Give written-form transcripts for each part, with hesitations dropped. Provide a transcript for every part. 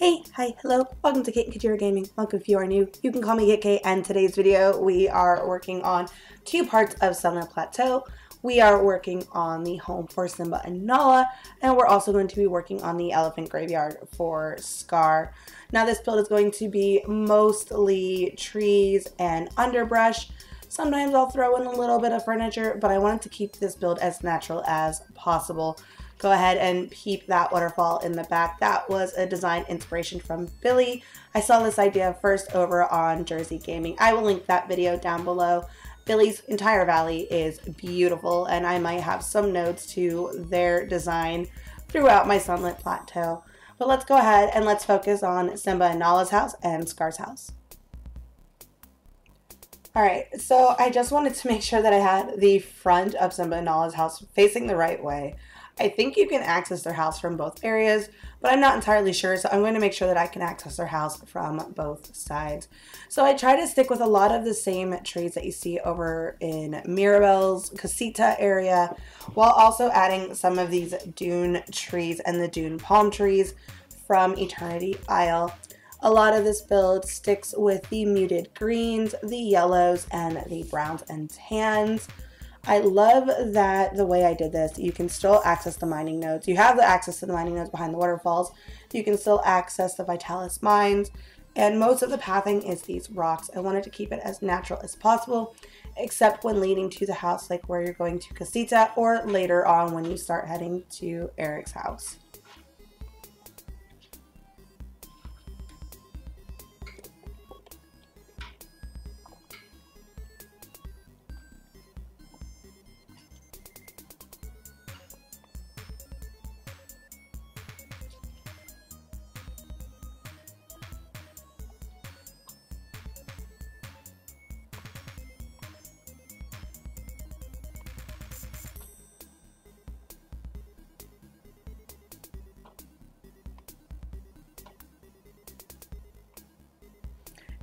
Hey, hi, hello, welcome to Kate and Katura Gaming. Welcome if you are new. You can call me Kate, and today's video we are working on two parts of SUNLIT Plateau. We are working on the home for Simba and Nala, and we're also going to be working on the elephant graveyard for Scar. Now this build is going to be mostly trees and underbrush. Sometimes I'll throw in a little bit of furniture, but I wanted to keep this build as natural as possible. Go ahead and peep that waterfall in the back. That was a design inspiration from Billy. I saw this idea first over on Jersey Gaming. I will link that video down below. Billy's entire valley is beautiful, and I might have some nodes to their design throughout my SUNLIT Plateau. But let's go ahead and let's focus on Simba and Nala's house and Scar's house. Alright, so I just wanted to make sure that I had the front of Simba and Nala's house facing the right way. I think you can access their house from both areas, but I'm not entirely sure, so I'm going to make sure that I can access their house from both sides. So I try to stick with a lot of the same trees that you see over in Mirabel's Casita area, while also adding some of these dune trees and the dune palm trees from Eternity Isle. A lot of this build sticks with the muted greens, the yellows, and the browns and tans. I love that the way I did this, you can still access the mining nodes. You have the access to the mining nodes behind the waterfalls. You can still access the Vitalis mines, and most of the pathing is these rocks. I wanted to keep it as natural as possible, except when leading to the house, like where you're going to Casita, or later on when you start heading to Eric's house.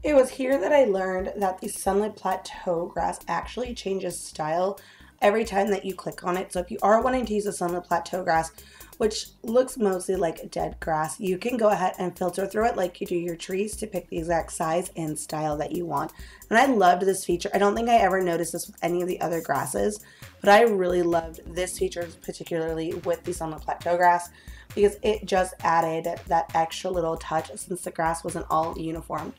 It was here that I learned that the SUNLIT Plateau grass actually changes style every time that you click on it. So if you are wanting to use the SUNLIT Plateau grass, which looks mostly like dead grass, you can go ahead and filter through it like you do your trees to pick the exact size and style that you want. And I loved this feature. I don't think I ever noticed this with any of the other grasses, but I really loved this feature, particularly with the SUNLIT Plateau grass, because it just added that extra little touch since the grass wasn't all uniform.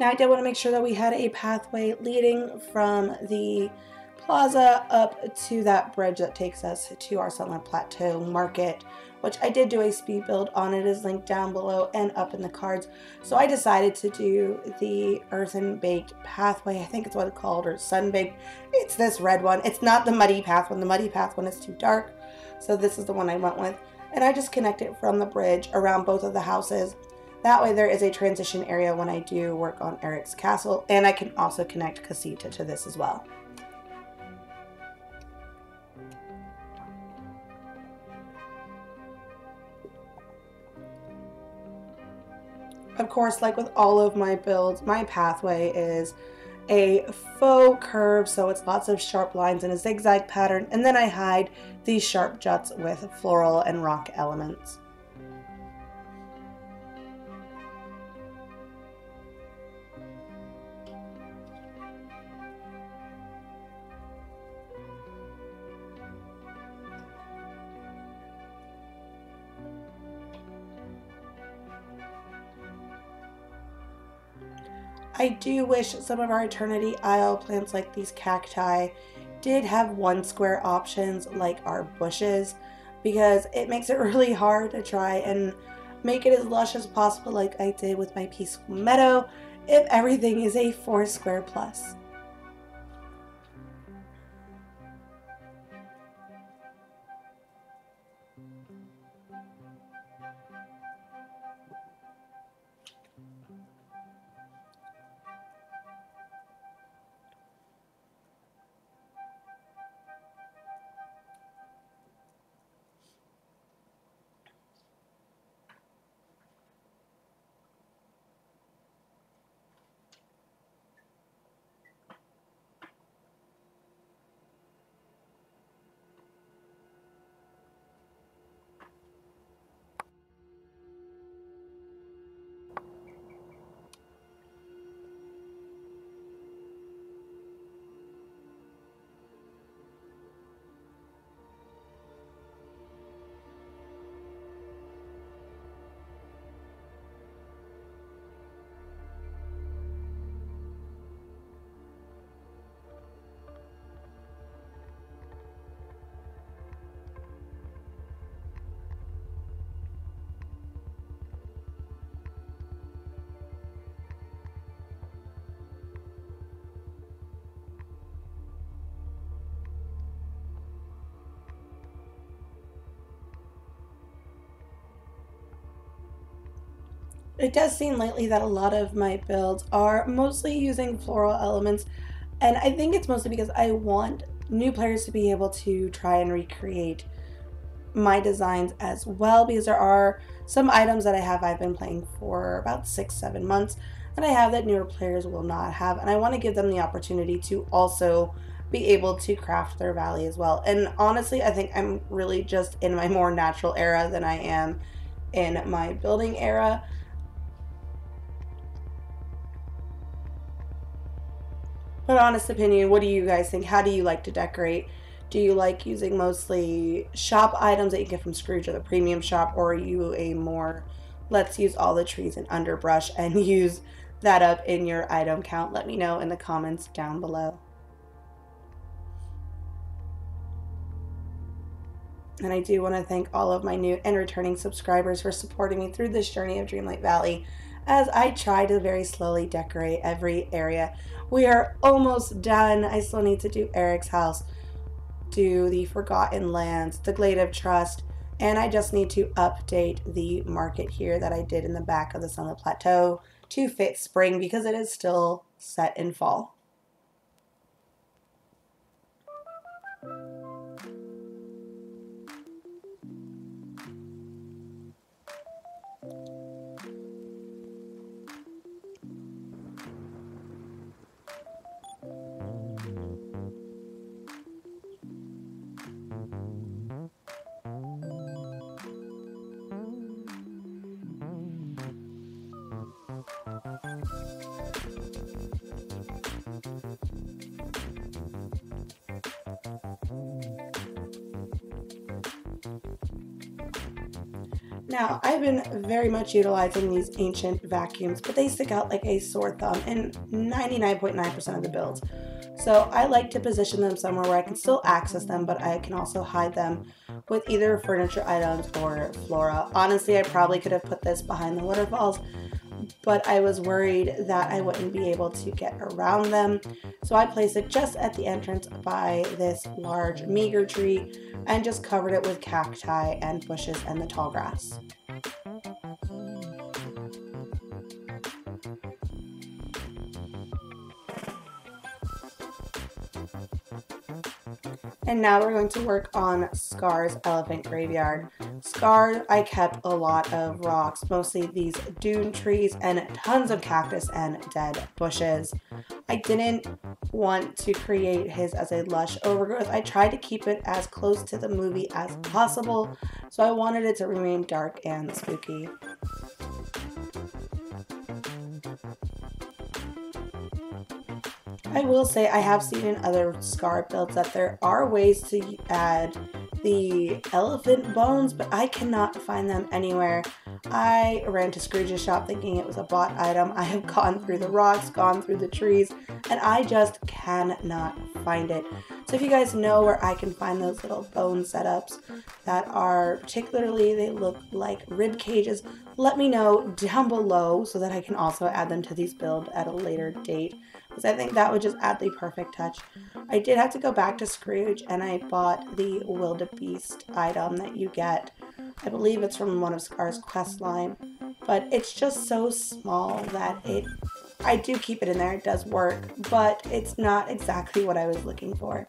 Now I did want to make sure that we had a pathway leading from the plaza up to that bridge that takes us to our SUNLIT Plateau market, which I did do a speed build on. It is linked down below and up in the cards. So I decided to do the earthen baked pathway. I think it's what it's called, or sun baked. It's this red one. It's not the muddy path one. The muddy path one is too dark. So this is the one I went with. And I just connect it from the bridge around both of the houses. That way there is a transition area when I do work on Eric's castle, and I can also connect Casita to this as well. Of course, like with all of my builds, my pathway is a faux curve, so it's lots of sharp lines in a zigzag pattern, and then I hide these sharp juts with floral and rock elements. I do wish some of our Eternity Isle plants, like these cacti, did have one square options like our bushes, because it makes it really hard to try and make it as lush as possible like I did with my peaceful meadow if everything is a 4 square plus. It does seem lately that a lot of my builds are mostly using floral elements, and I think it's mostly because I want new players to be able to try and recreate my designs as well, because there are some items that I've been playing for about 6-7 months that I have that newer players will not have, and I want to give them the opportunity to also be able to craft their valley as well. And honestly, I think I'm really just in my more natural era than I am in my building era. But honest opinion, what do you guys think? How do you like to decorate? Do you like using mostly shop items that you get from Scrooge or the premium shop, or are you a more, let's use all the trees and underbrush and use that up in your item count? Let me know in the comments down below. And I do want to thank all of my new and returning subscribers for supporting me through this journey of Dreamlight Valley as I try to very slowly decorate every area. We are almost done. I still need to do Eric's house, do the Forgotten Lands, the Glade of Trust, and I just need to update the market here that I did in the back of the Sunlit Plateau to fit spring because it is still set in fall. Now, I've been very much utilizing these ancient vacuums, but they stick out like a sore thumb in 99.9% of the builds. So I like to position them somewhere where I can still access them, but I can also hide them with either furniture items or flora. Honestly, I probably could have put this behind the waterfalls, but I was worried that I wouldn't be able to get around them. So I placed it just at the entrance by this large meager tree and just covered it with cacti and bushes and the tall grass. And now we're going to work on Scar's Elephant Graveyard. Scar, I kept a lot of rocks, mostly these dune trees and tons of cactus and dead bushes. I didn't want to create his as a lush overgrowth. I tried to keep it as close to the movie as possible, so I wanted it to remain dark and spooky. I will say I have seen in other Scar builds that there are ways to add the elephant bones, but I cannot find them anywhere. I ran to Scrooge's shop thinking it was a bought item. I have gone through the rocks, gone through the trees, and I just cannot find it. So if you guys know where I can find those little bone setups that are particularly, they look like rib cages, let me know down below so that I can also add them to these builds at a later date, because I think that would just add the perfect touch. I did have to go back to Scrooge and I bought the wildebeest item that you get. I believe it's from one of Scar's quest line, but it's just so small that I do keep it in there, it does work, but it's not exactly what I was looking for.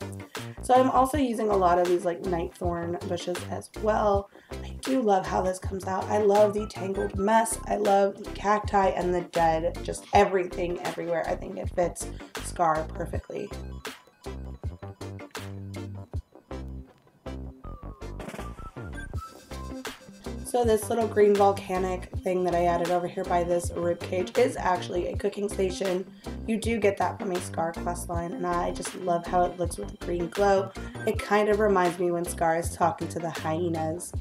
So I'm also using a lot of these like night thorn bushes as well. I do love how this comes out. I love the tangled mess. I love the cacti and the dead, just everything everywhere. I think it fits Scar perfectly. So this little green volcanic thing that I added over here by this rib cage is actually a cooking station. You do get that from a Scar quest line, and I just love how it looks with the green glow. It kind of reminds me when Scar is talking to the hyenas.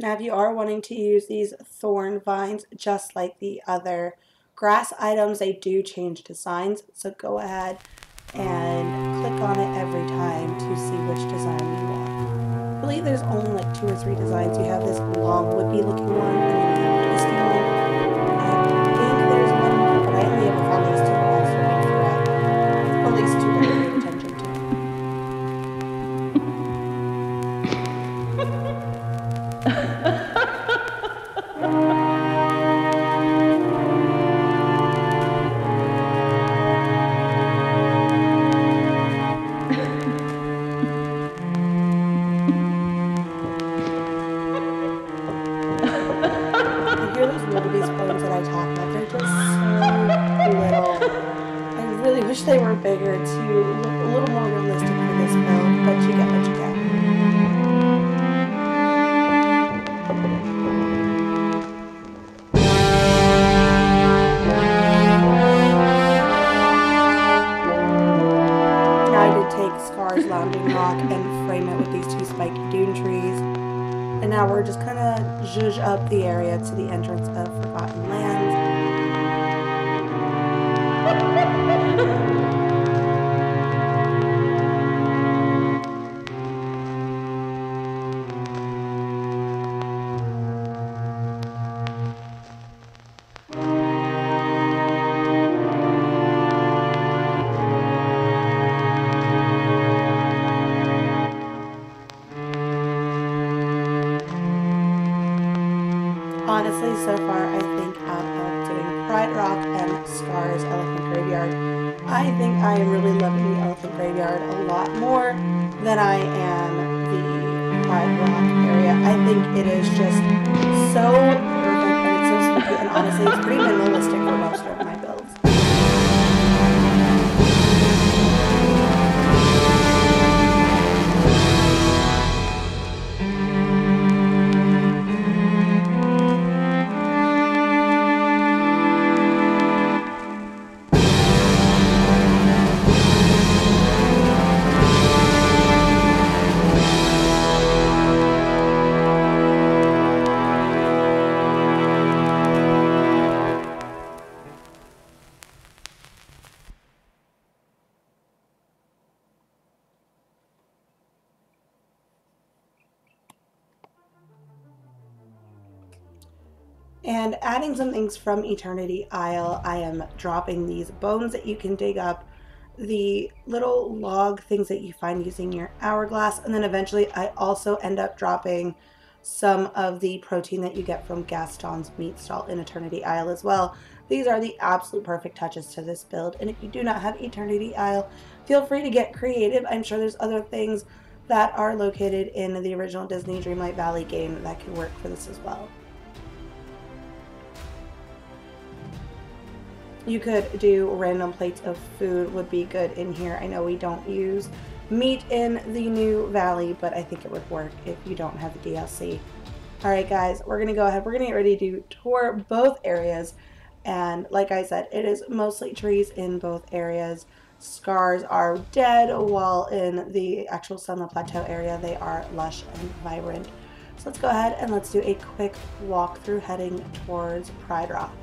Now if you are wanting to use these thorn vines just like the other grass items, they do change designs, so go ahead and click on it every time to see which design you want. I believe there's only like 2 or 3 designs. You have this long whippy looking one and then you have a twisty one. I think there's one more, but I only ever found these 2 ones for me for at least 2 that I paid attention to. I wish they were bigger to look a little more realistic for this build, but you get what you get. Now I did take Scar's lounging rock and frame it with these 2 spiky dune trees. And now we're just kind of zhuzh up the area to the entrance of Forgotten Lands. Honestly, so far, I think out of doing Pride Rock and Scar's Elephant Graveyard, I think I am really loving the Elephant Graveyard a lot more than I am the Pride Rock area. I think it is just so perfect and it's so sleepy, and honestly, it's pretty minimalistic for most of my builds. And adding some things from Eternity Isle, I am dropping these bones that you can dig up, the little log things that you find using your hourglass, and then eventually I also end up dropping some of the protein that you get from Gaston's meat stall in Eternity Isle as well. These are the absolute perfect touches to this build, and if you do not have Eternity Isle, feel free to get creative. I'm sure there's other things that are located in the original Disney Dreamlight Valley game that can work for this as well. You could do random plates of food would be good in here. I know we don't use meat in the new valley, but I think it would work if you don't have the DLC. Alright guys, we're going to go ahead. We're going to get ready to tour both areas. And like I said, it is mostly trees in both areas. Scars are dead, while in the actual Sunlit Plateau area, they are lush and vibrant. So let's go ahead and let's do a quick walkthrough heading towards Pride Rock.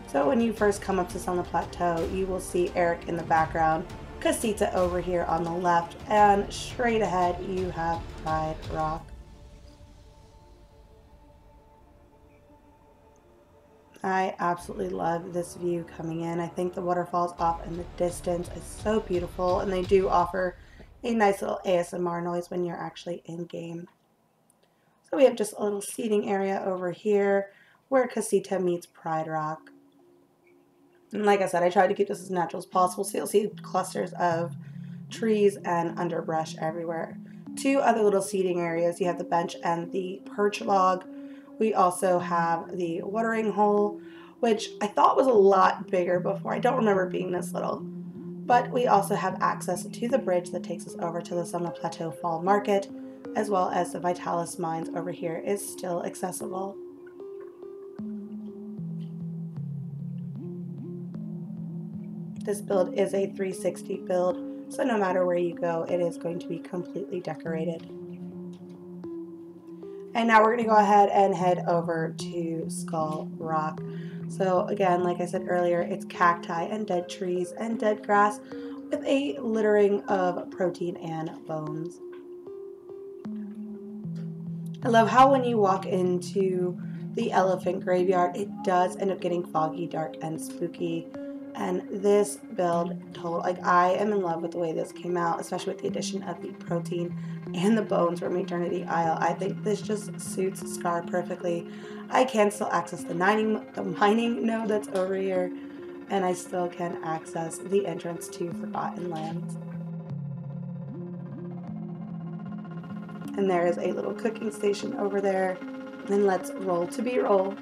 So when you first come up to Sunlit Plateau, you will see Eric in the background, Casita over here on the left, and straight ahead you have Pride Rock. I absolutely love this view coming in. I think the waterfalls off in the distance is so beautiful, and they do offer a nice little ASMR noise when you're actually in game. So we have just a little seating area over here where Casita meets Pride Rock. And like I said, I tried to keep this as natural as possible, so you'll see clusters of trees and underbrush everywhere. Two other little seating areas. You have the bench and the perch log. We also have the watering hole, which I thought was a lot bigger before. I don't remember it being this little. But we also have access to the bridge that takes us over to the Sunlit Plateau Fall Market, as well as the Vitalis Mines over here is still accessible. This build is a 360 build, so no matter where you go, it is going to be completely decorated. And now we're going to go ahead and head over to Skull Rock. So again, like I said earlier, it's cacti and dead trees and dead grass with a littering of protein and bones. I love how when you walk into the elephant graveyard, it does end up getting foggy, dark, and spooky. And this build, I am in love with the way this came out, especially with the addition of the protein and the bones from Eternity Isle. I think this just suits Scar perfectly. I can still access the mining node that's over here, and I still can access the entrance to Forgotten Lands. And there is a little cooking station over there. And let's roll to B-roll.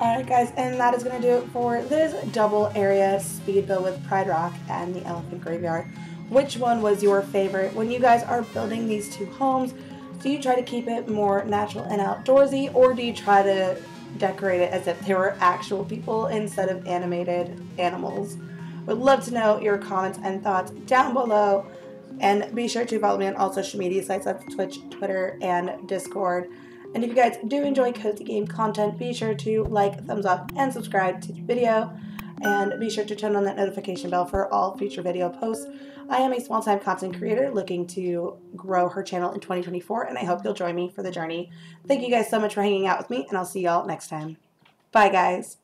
Alright guys, and that is going to do it for this double area speed build with Pride Rock and the Elephant Graveyard. Which one was your favorite? When you guys are building these two homes, do you try to keep it more natural and outdoorsy, or do you try to decorate it as if they were actual people instead of animated animals? Would love to know your comments and thoughts down below, and be sure to follow me on all social media sites like Twitch, Twitter, and Discord. And if you guys do enjoy cozy game content, be sure to like, thumbs up, and subscribe to the video. And be sure to turn on that notification bell for all future video posts. I am a small-time content creator looking to grow her channel in 2024, and I hope you'll join me for the journey. Thank you guys so much for hanging out with me, and I'll see y'all next time. Bye, guys.